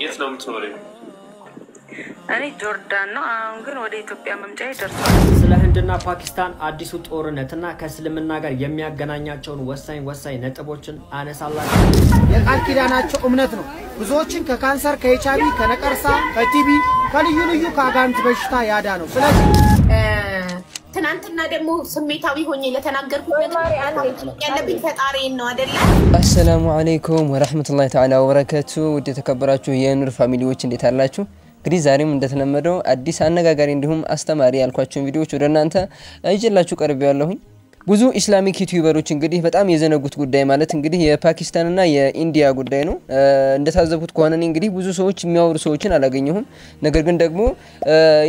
የት ነው የምትኖሪው? እኔ ጆርዳን ነው። አሁን ግን ወደ ኢትዮጵያ መምጫ ይደርሳል። ስለ ህንድና ፓኪስታን አዲሱ ጦርነትና ከእስልምና ጋር የሚያገናኛቸውን ወሳኝ ነጥቦችን አነሳላችሁ። የቃል ኪዳናቸው እምነት ነው። ብዙዎችን ከካንሰር፣ ከኤችአይቪ፣ ከነቀርሳ፣ ከቲቢ፣ ከልዩ ልዩ ከአጋንንት በሽታ ያዳነው። ስለዚህ ትናንትና ደግሞ ስሜታዊ ሆኜ ለተናገርኩት ነገር ያለብኝ ፈጣሪን ነው አይደለ? አሰላሙ አለይኩም ወራህመቱላሂ ተዓላ ወበረካቱ። ወደ ተከበራችሁ የኑር ፋሚሊዎች እንዴት አላችሁ? እንግዲህ ዛሬም እንደተለመደው አዲስ አነጋጋሪ እንዲሁም አስተማሪ ያልኳችሁ ቪዲዮዎች ወደ እናንተ እይላችሁ ቀርቤያለሁኝ። ብዙ ኢስላሚክ ዩቲዩበሮች እንግዲህ በጣም የዘነጉት ጉዳይ ማለት እንግዲህ የፓኪስታንና የኢንዲያ ጉዳይ ነው። እንደታዘብኩት ከሆነ እንግዲህ ብዙ ሰዎች የሚያወሩ ሰዎችን አላገኘሁም። ነገር ግን ደግሞ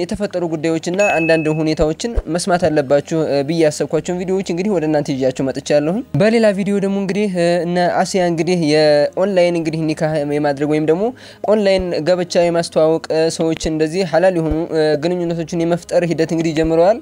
የተፈጠሩ ጉዳዮችና አንዳንድ ሁኔታዎችን መስማት አለባችሁ ብዬ ያሰብኳቸው ቪዲዮዎች እንግዲህ ወደ እናንተ ይያቸው መጥቻለሁ። በሌላ ቪዲዮ ደግሞ እንግዲህ እነ አሲያ እንግዲህ የኦንላይን እንግዲህ ኒካህ የማድረግ ወይም ደግሞ ኦንላይን ጋብቻ የማስተዋወቅ ሰዎች እንደዚህ ሐላል የሆኑ ግንኙነቶችን የመፍጠር ሂደት እንግዲህ ጀምረዋል።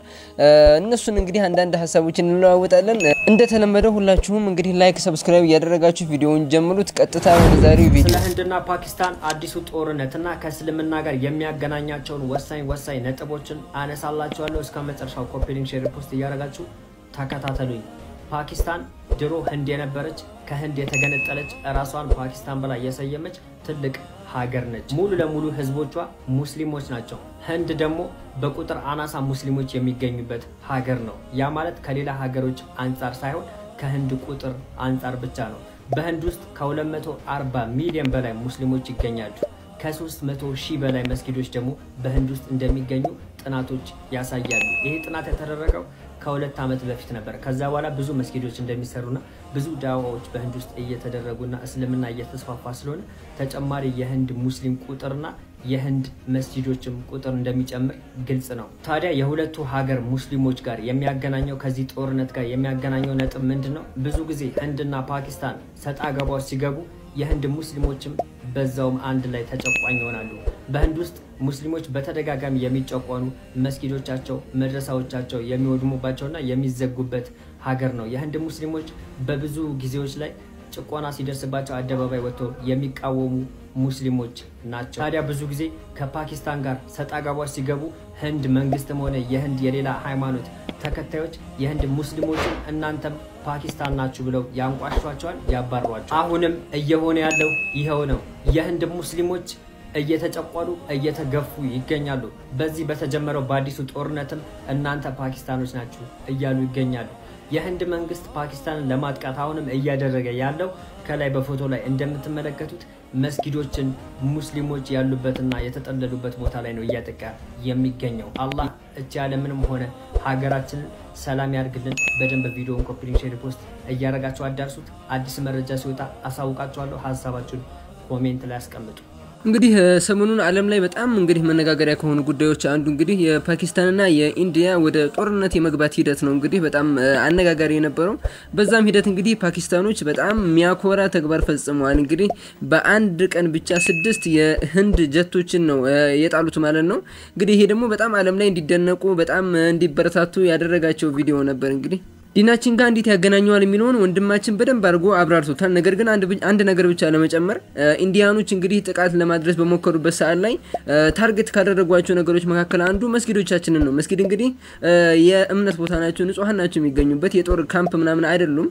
እነሱን እንግዲህ አንዳንድ ሐሳቦችን እንለዋወጣለን። እንደተለመደው ሁላችሁም እንግዲህ ላይክ ሰብስክራይብ ያደረጋችሁ ቪዲዮውን ጀምሩት። ቀጥታ ወደ ዛሬው ቪዲዮ ስለ ህንድና ፓኪስታን አዲሱ ጦርነትና ከእስልምና ጋር የሚያገናኛቸውን ወሳኝ ነጥቦችን አነሳላችኋለሁ። እስከ መጨረሻው ኮፒ ሊንክ ሼር ፖስት እያደረጋችሁ ተከታተሉኝ። ፓኪስታን ድሮ ህንድ የነበረች ከህንድ የተገነጠለች ራሷን ፓኪስታን ብላ የሰየመች ትልቅ ሀገር ነች። ሙሉ ለሙሉ ህዝቦቿ ሙስሊሞች ናቸው። ህንድ ደግሞ በቁጥር አናሳ ሙስሊሞች የሚገኙበት ሀገር ነው። ያ ማለት ከሌላ ሀገሮች አንፃር ሳይሆን ከህንድ ቁጥር አንፃር ብቻ ነው። በህንድ ውስጥ ከ240 ሚሊዮን በላይ ሙስሊሞች ይገኛሉ። ከ300 ሺህ በላይ መስጊዶች ደግሞ በህንድ ውስጥ እንደሚገኙ ጥናቶች ያሳያሉ። ይሄ ጥናት የተደረገው ከሁለት ዓመት በፊት ነበር። ከዛ በኋላ ብዙ መስጊዶች እንደሚሰሩና ብዙ ዳዋዎች በህንድ ውስጥ እየተደረጉና እስልምና እየተስፋፋ ስለሆነ ተጨማሪ የህንድ ሙስሊም ቁጥርና የህንድ መስጊዶችም ቁጥር እንደሚጨምር ግልጽ ነው። ታዲያ የሁለቱ ሀገር ሙስሊሞች ጋር የሚያገናኘው ከዚህ ጦርነት ጋር የሚያገናኘው ነጥብ ምንድነው? ብዙ ጊዜ ህንድና ፓኪስታን ሰጣ ገባው ሲገቡ የህንድ ሙስሊሞችም በዛውም አንድ ላይ ተጨቋኝ ይሆናሉ። በህንድ ውስጥ ሙስሊሞች በተደጋጋሚ የሚጨቆኑ መስጊዶቻቸው፣ መድረሳዎቻቸው የሚወድሙባቸውና የሚዘጉበት ሀገር ነው። የህንድ ሙስሊሞች በብዙ ጊዜዎች ላይ ጭቆና ሲደርስባቸው አደባባይ ወጥተው የሚቃወሙ ሙስሊሞች ናቸው። ታዲያ ብዙ ጊዜ ከፓኪስታን ጋር ሰጣ ገባዎች ሲገቡ ህንድ መንግስትም ሆነ የህንድ የሌላ ሃይማኖት ተከታዮች የህንድ ሙስሊሞችን እናንተም ፓኪስታን ናችሁ ብለው ያንቋሿቸዋል፣ ያባሯቸዋል። አሁንም እየሆነ ያለው ይሄው ነው። የህንድ ሙስሊሞች እየተጨቆኑ እየተገፉ ይገኛሉ። በዚህ በተጀመረው በአዲሱ ጦርነትም እናንተ ፓኪስታኖች ናችሁ እያሉ ይገኛሉ። የህንድ መንግስት ፓኪስታንን ለማጥቃት አሁንም እያደረገ ያለው ከላይ በፎቶ ላይ እንደምትመለከቱት መስጊዶችን ሙስሊሞች ያሉበትና የተጠለሉበት ቦታ ላይ ነው እያጠቃ የሚገኘው። አላህ እቺ ዓለምንም ሆነ ሀገራችንን ሰላም ያርግልን። በደንብ ቪዲዮውን ኮፒ ሊንክ ሼር ፖስት እያደረጋችሁ አዳርሱት። አዲስ መረጃ ሲወጣ አሳውቃችኋለሁ። ሐሳባችሁን ኮሜንት ላይ አስቀምጡ። እንግዲህ ሰሞኑን ዓለም ላይ በጣም እንግዲህ መነጋገሪያ ከሆኑ ጉዳዮች አንዱ እንግዲህ የፓኪስታንና የኢንዲያ ወደ ጦርነት የመግባት ሂደት ነው። እንግዲህ በጣም አነጋጋሪ የነበረው በዛም ሂደት እንግዲህ ፓኪስታኖች በጣም የሚያኮራ ተግባር ፈጽመዋል። እንግዲህ በአንድ ቀን ብቻ 6 የህንድ ጀቶችን ነው የጣሉት ማለት ነው። እንግዲህ ይሄ ደግሞ በጣም ዓለም ላይ እንዲደነቁ በጣም እንዲበረታቱ ያደረጋቸው ቪዲዮ ነበር። እንግዲህ ዲናችን ጋር እንዴት ያገናኘዋል የሚለውን ወንድማችን በደንብ አድርጎ አብራርቶታል። ነገር ግን አንድ ነገር ብቻ ለመጨመር ኢንዲያኖች እንግዲህ ጥቃት ለማድረስ በመከሩበት ሰዓት ላይ ታርጌት ካደረጓቸው ነገሮች መካከል አንዱ መስጊዶቻችንን ነው። መስጊድ እንግዲህ የእምነት ቦታ ናቸው፣ ንጹሃን ናቸው የሚገኙበት፣ የጦር ካምፕ ምናምን አይደሉም።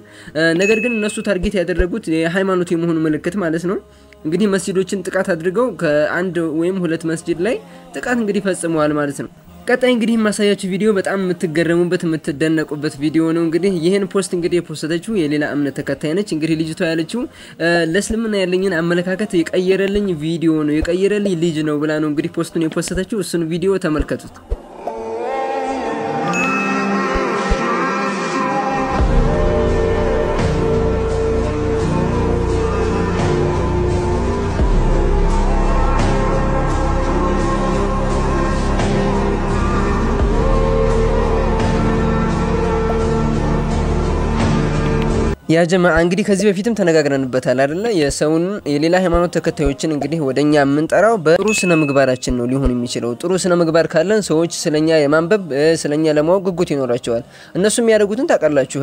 ነገር ግን እነሱ ታርጌት ያደረጉት የሃይማኖት የመሆኑ ምልክት ማለት ነው። እንግዲህ መስጊዶችን ጥቃት አድርገው ከአንድ ወይም ሁለት መስጊድ ላይ ጥቃት እንግዲህ ፈጽመዋል ማለት ነው። ቀጣይ እንግዲህ ማሳያችሁ ቪዲዮ በጣም የምትገረሙበት የምትደነቁበት ቪዲዮ ነው። እንግዲህ ይሄን ፖስት እንግዲህ የፖስተችው የሌላ እምነት ተከታይ ነች። እንግዲህ ልጅቷ ያለችው ለእስልምና ያለኝን አመለካከት የቀየረልኝ ቪዲዮ ነው፣ የቀየረልኝ ልጅ ነው ብላ ነው እንግዲህ ፖስቱን የፖስተችው። እሱን ቪዲዮ ተመልከቱት። ያ ጀማዓ እንግዲህ ከዚህ በፊትም ተነጋግረንበታል አይደለ የሰውን የሌላ ሃይማኖት ተከታዮችን እንግዲህ ወደኛ የምንጠራው በጥሩ ስነ ምግባራችን ነው ሊሆን የሚችለው ጥሩ ስነ ምግባር ካለን ሰዎች ስለኛ የማንበብ ስለኛ ለማወቅ ጉጉት ይኖራቸዋል እነሱም ያደርጉትን ታቀላችሁ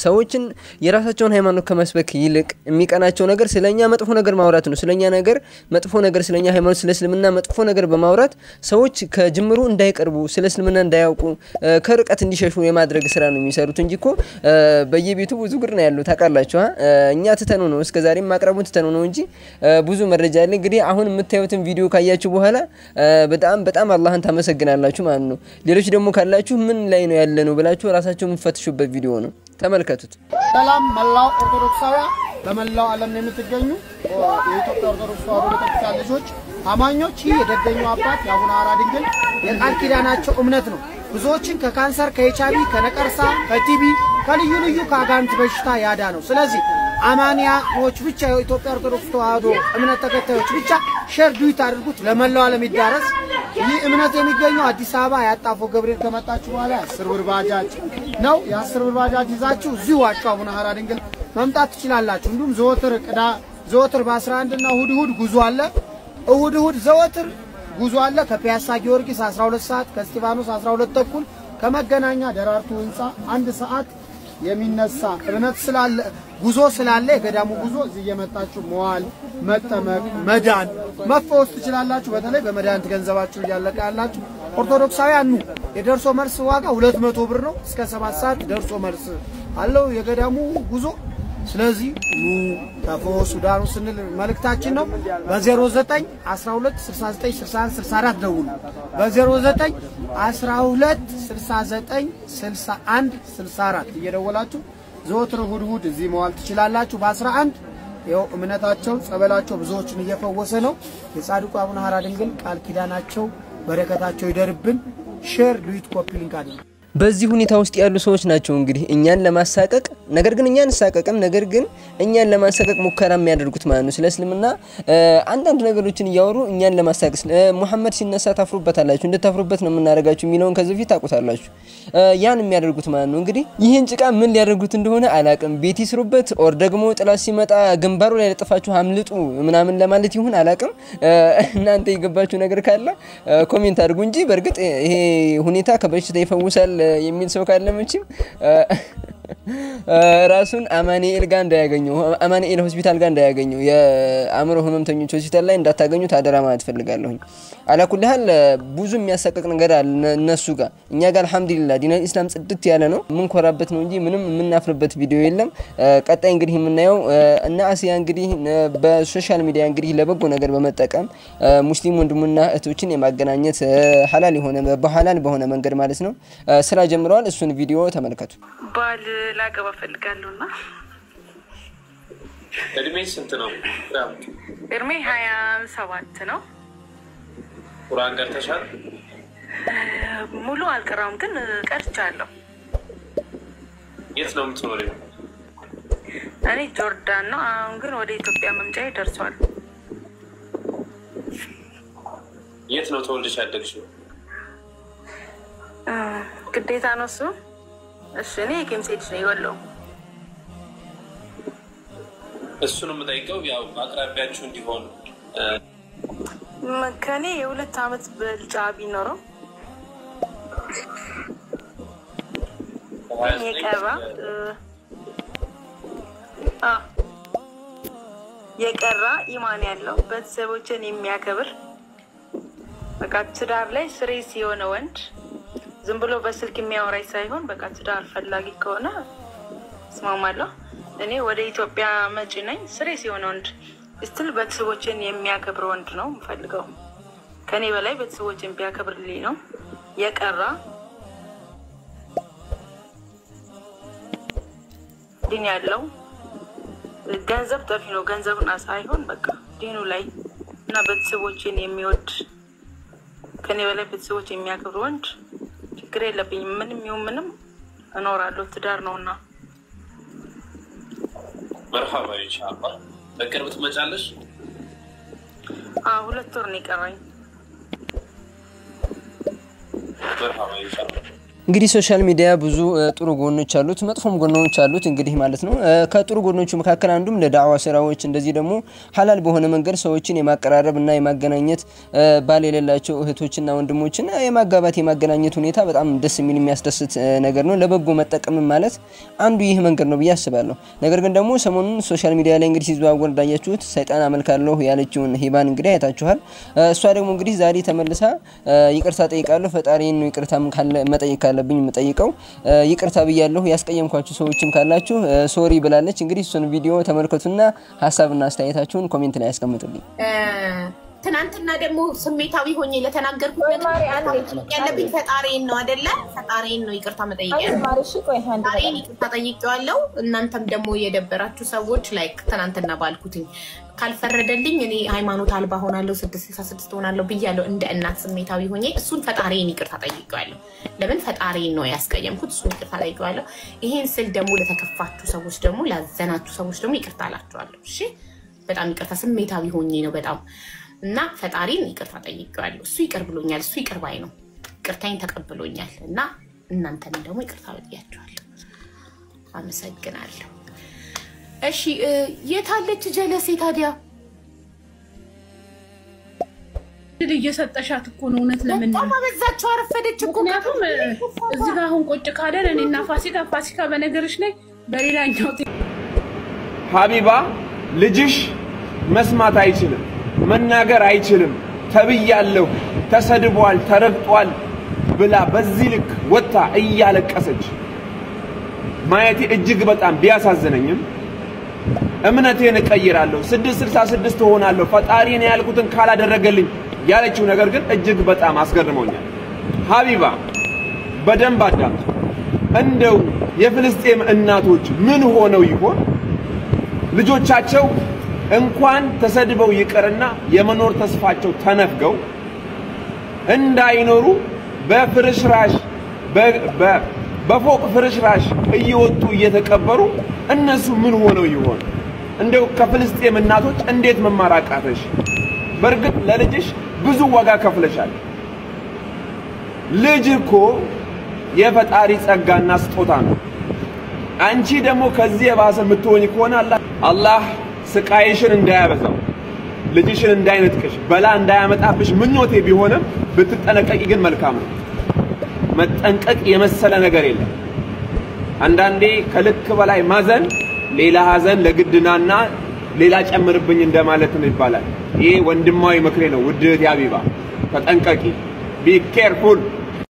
ሰዎችን የራሳቸውን ሃይማኖት ከመስበክ ይልቅ የሚቀናቸው ነገር ስለኛ መጥፎ ነገር ማውራት ነው ስለኛ ነገር መጥፎ ነገር ስለኛ ሃይማኖት ስለስልምና መጥፎ ነገር በማውራት ሰዎች ከጅምሩ እንዳይቀርቡ ስለስልምና እንዳያውቁ ከርቀት እንዲሸሹ የማድረግ ስራ ነው የሚሰሩት እንጂኮ በየቤቱ ብዙ ግር ነው ያለው ታቃላችሁ እኛ ተተኑ ነው እስከዛሬም ማቅረቡን ተተኑ ነው እንጂ ብዙ መረጃ አለ እንግዲህ አሁን የምታዩትን ቪዲዮ ካያችሁ በኋላ በጣም አላህን ታመሰግናላችሁ ማለት ነው ሌሎች ደግሞ ካላችሁ ምን ላይ ነው ያለነው ብላችሁ ራሳችሁ ምፈትሹበት ቪዲዮ ነው ተመልከቱት ሰላም መላው ኦርቶዶክሳውያን በመላው ዓለም የምትገኙ የኢትዮጵያ ኦርቶዶክስ ተዋሕዶ ቤተክርስቲያን ልጆች አማኞች የደገኙ አባት የአቡነ ሐራ ድንግል የቃል ኪዳናቸው እምነት ነው ብዙዎችን ከካንሰር ከኤችአይቪ ከነቀርሳ ከቲቢ ከልዩ ልዩ ከአጋንንት በሽታ ያዳነው ስለዚህ አማንያዎች ብቻ የኢትዮጵያ ኦርቶዶክስ ተዋሕዶ እምነት ተከታዮች ብቻ ሼር ዱት አድርጉት ለመላው ዓለም ይዳረስ ይህ እምነት የሚገኘው አዲስ አበባ ያጣፎ ገብርኤል ከመጣችሁ በኋላ 10 ብር ባጃጅ ነው የ10 ብር ባጃጅ ይዛችሁ እዚሁ ዋጫው አቡነ ሐራ ድንግል መምጣት ትችላላችሁ እንዲሁም ዘወትር በ11 እና እሁድ ጉዞ አለ እሁድ ዘወትር ጉዞ አለ ከፒያሳ ጊዮርጊስ 12 ሰዓት ከስቲፋኖስ 12 ተኩል ከመገናኛ ደራርቱ ህንጻ 1 ሰዓት የሚነሳ እምነት ስላለ ጉዞ ስላለ የገዳሙ ጉዞ እዚህ እየመጣችሁ መዋል መጠመቅ መዳን መፈወስ ትችላላችሁ በተለይ በመዳንት ገንዘባችሁ ያለቀ ያላችሁ ኦርቶዶክሳውያን የደርሶ መልስ ዋጋ 200 ብር ነው እስከ 7 ሰዓት ደርሶ መልስ አለው የገዳሙ ጉዞ ስለዚህ ተፈወሱ ዳሩ ስንል መልእክታችን ነው በ09 12 69 61 64 ደውሉ በ09 12 69 61 64 እየደወላችሁ ዘወትር እሁድ እዚህ መዋል ትችላላችሁ በ11 ይኸው እምነታቸው ጸበላቸው ብዙዎችን እየፈወሰ ነው የጻድቁ አቡነ ሐራ ድንግል ቃል ኪዳናቸው በረከታቸው ይደርብን ሼር ዱት ኮፒ ሊንክ አድርጉ በዚህ ሁኔታ ውስጥ ያሉ ሰዎች ናቸው እንግዲህ እኛን ለማሳቀቅ ነገር ግን እኛን ሳቀቀም ነገር ግን እኛን ለማሳቀቅ ሙከራ የሚያደርጉት ማለት ነው ስለስልምና አንዳንድ ነገሮችን ያወሩ እኛን ለማሳቀቅ መሐመድ ሲነሳ ታፍሩበታላችሁ እንደታፍሩበት ነው የምናረጋችሁ ሚሊዮን ከዚህ ፊት ታቁታላችሁ ያን የሚያደርጉት ማለት ነው እንግዲህ ይሄን ጭቃ ምን ሊያደርጉት እንደሆነ አላቅም ቤት ይስሩበት ኦር ደግሞ ጥላት ሲመጣ ግንባሩ ላይ ለጥፋችሁ አምልጡ ምናምን ለማለት ይሁን አላቅም እናንተ ይገባችሁ ነገር ካለ ኮሜንት አድርጉ እንጂ በርግጥ ይሄ ሁኔታ ከበሽታ ይፈውሳል የሚል ሰው ካለ መቼም ራሱን አማኑኤል ጋር እንዳያገኘው አማኑኤል ሆስፒታል ጋር እንዳያገኘው የአእምሮ ህመምተኞች ሆስፒታል ላይ እንዳታገኙት አደራ ማለት ፈልጋለሁኝ አላኩልሃል ብዙ የሚያሳቀቅ ነገር አለ እነሱ ጋር እኛ ጋር አልহামዱሊላህ ዲን ኢስላም ጽድት ያለ ነው ምን ኮራበት ነው እንጂ ምንም የምናፍርበት ቪዲዮ የለም ቀጣይ እንግዲህ የምናየው እና አሲያ እንግዲህ በሶሻል ሚዲያ እንግዲህ ለበጎ ነገር በመጠቀም ሙስሊም ወንድሙና እህቶችን የማገናኘት ሐላል የሆነ በሐላል በሆነ መንገድ ማለት ነው ስራ ጀምረዋል እሱን ቪዲዮ ተመልከቱ ባል ላገባ ፈልጋለሁና እድሜ ስንት ነው እድሜ 27 ነው ቁርአን ቀርተሻል ሙሉ አልቀራም ግን ቀርቻለሁ የት ነው የምትኖሪው እኔ ጆርዳን ነው አሁን ግን ወደ ኢትዮጵያ መምጫዬ ደርሷል የት ነው ተወልደሽ ያደግሽው ግዴታ ነው እሱ እሺ እኔ ከምሴት ነው ይወለው እሱንም ጠይቀው ያው አቅራቢያችሁ እንዲሆን መከኔ የ2 አመት በልጫ ቢኖረው የቀራ ኢማን ያለው በተሰቦችን የሚያከብር በቃ ትዳር ላይ ስሬስ የሆነ ወንድ ዝም ብሎ በስልክ የሚያወራይ ሳይሆን በቃ ትዳር ፈላጊ ከሆነ ስማማለሁ እኔ ወደ ኢትዮጵያ መጪ ነኝ ስሬስ የሆነ ወንድ እስቲል በተሰቦችን የሚያከብር ወንድ ነው ፈልገው ከኔ በላይ በተሰቦችን ቢያከብርልኝ ነው የቀራ ዲን ያለው ገንዘብ ጠፊ ነው ገንዘብና ሳይሆን በቃ ዲኑ ላይ እና በተሰቦችን የሚወድ ከኔ በላይ በተሰቦች የሚያከብር ወንድ ችግር የለብኝም ምንም ይሁን ምንም እኖራለሁ ትዳር ነውና መርሐባ ኢንሻአላህ በቅርብ ትመጫለሽ 2 ወር ነው የቀረኝ መርሐባ ኢንሻአላህ እንግዲህ ሶሻል ሚዲያ ብዙ ጥሩ ጎኖች አሉት መጥፎም ጎኖች አሉት እንግዲህ ማለት ነው ከጥሩ ጎኖቹ መካከል አንዱም ለዳዕዋ ስራዎች እንደዚህ ደግሞ ሐላል በሆነ መንገድ ሰዎችን የማቀራረብና የማገናኘት ባል የሌላቸው እህቶችና ወንድሞችን የማጋባት የማገናኘት ሁኔታ በጣም ደስ የሚል የሚያስደስት ነገር ነው ለበጎ መጠቀም ማለት አንዱ ይህ መንገድ ነው ብያስባለሁ ነገር ግን ደግሞ ሰሞኑን ሶሻል ሚዲያ ላይ እንግዲህ ሲዘዋወር እንዳያችሁት ሰይጣን አመልካለሁ ያለችውን ሂባን እንግዲህ አይታችኋል እሷ ደግሞ እንግዲህ ዛሬ ተመልሳ ይቅርታ ጠይቃለሁ ፈጣሪን ነው ይቅርታም ካለ መጠየቅ አለብኝ መጠይቀው ይቅርታ ብያለሁ ያስቀየምኳችሁ ሰዎችም ካላችሁ ሶሪ ብላለች እንግዲህ እሱን ቪዲዮ ተመልከቱና ሐሳብና አስተያየታችሁን ኮሜንት ላይ አስቀምጡልኝ ትናንትና ደግሞ ስሜታዊ ሆኜ ለተናገርኩት ነገር ያለብኝ ፈጣሪን ነው አይደለ ፈጣሪን ነው ይቅርታ መጠየቅ ፈጣሪን ይቅርታ ጠይቄዋለሁ እናንተም ደግሞ የደበራችሁ ሰዎች ላይክ ትናንትና ባልኩትኝ ካልፈረደልኝ እኔ ሃይማኖት አልባ ሆናለሁ 666 ሆናለሁ ብያለሁ እንደ እናት ስሜታዊ ሆኜ እሱን ፈጣሪን ይቅርታ ጠይቄዋለሁ ለምን ፈጣሪን ነው ያስቀየምኩት እሱን ይቅርታ ጠይቄዋለሁ ይሄን ስል ደግሞ ለተከፋችሁ ሰዎች ደግሞ ላዘናችሁ ሰዎች ደግሞ ይቅርታ አላችኋለሁ እሺ በጣም ይቅርታ ስሜታዊ ሆኜ ነው በጣም እና ፈጣሪን ይቅርታ ጠይቄዋለሁ እሱ ይቅር ብሎኛል እሱ ይቅር ባይ ነው ይቅርታዬን ተቀብሎኛል እና እናንተንም ደግሞ ይቅርታ ጠይቄያችኋለሁ አመሰግናለሁ እሺ የታለች ጀለሴ ታዲያ እየሰጠሻት እኮ ነው እውነት ለምን ነው በዛቸው አረፈደች እኮ ምክንያቱም እዚህ ጋር አሁን ቁጭ ካለን እኔና ፋሲካ በነገርሽ ላይ በሌላኛው ሀቢባ ልጅሽ መስማት አይችልም መናገር አይችልም ተብያለሁ ተሰድቧል ተረግጧል ብላ በዚህ ልክ ወጣ እያለቀሰች ማየቴ እጅግ በጣም ቢያሳዝነኝም እምነቴን እቀይራለሁ 666 ሆናለሁ ፈጣሪን ያልኩትን ካላደረገልኝ ያለችው ነገር ግን እጅግ በጣም አስገርሞኛል ሀቢባ በደንብ አዳምጥ እንደው የፍልስጤም እናቶች ምን ሆነው ይሆን ልጆቻቸው እንኳን ተሰድበው ይቀርና የመኖር ተስፋቸው ተነፍገው እንዳይኖሩ በፍርሽራሽ በፎቅ ፍርሽራሽ እየወጡ እየተቀበሩ እነሱ ምን ሆነው ይሆን እንደው ከፍልስጤም እናቶች እንዴት መማራቃተሽ በርግጥ ለልጅሽ ብዙ ዋጋ ከፍለሻል ልጅ እኮ የፈጣሪ ጸጋና ስጦታ ነው አንቺ ደግሞ ከዚህ የባሰ የምትሆኝ ከሆነ አላህ ስቃይሽን እንዳያበዛው ልጅሽን እንዳይነጥቅሽ በላ እንዳያመጣብሽ ምኞቴ ቢሆንም ብትጠነቀቂ ግን መልካም ነው መጠንቀቅ የመሰለ ነገር የለም አንዳንዴ ከልክ በላይ ማዘን ሌላ ሀዘን ለግድናና ሌላ ጨምርብኝ እንደማለት ነው ይባላል ይሄ ወንድማዊ ምክሬ ነው ውድ እህቴ ሀቢባ ተጠንቀቂ ቢ ኬርፉል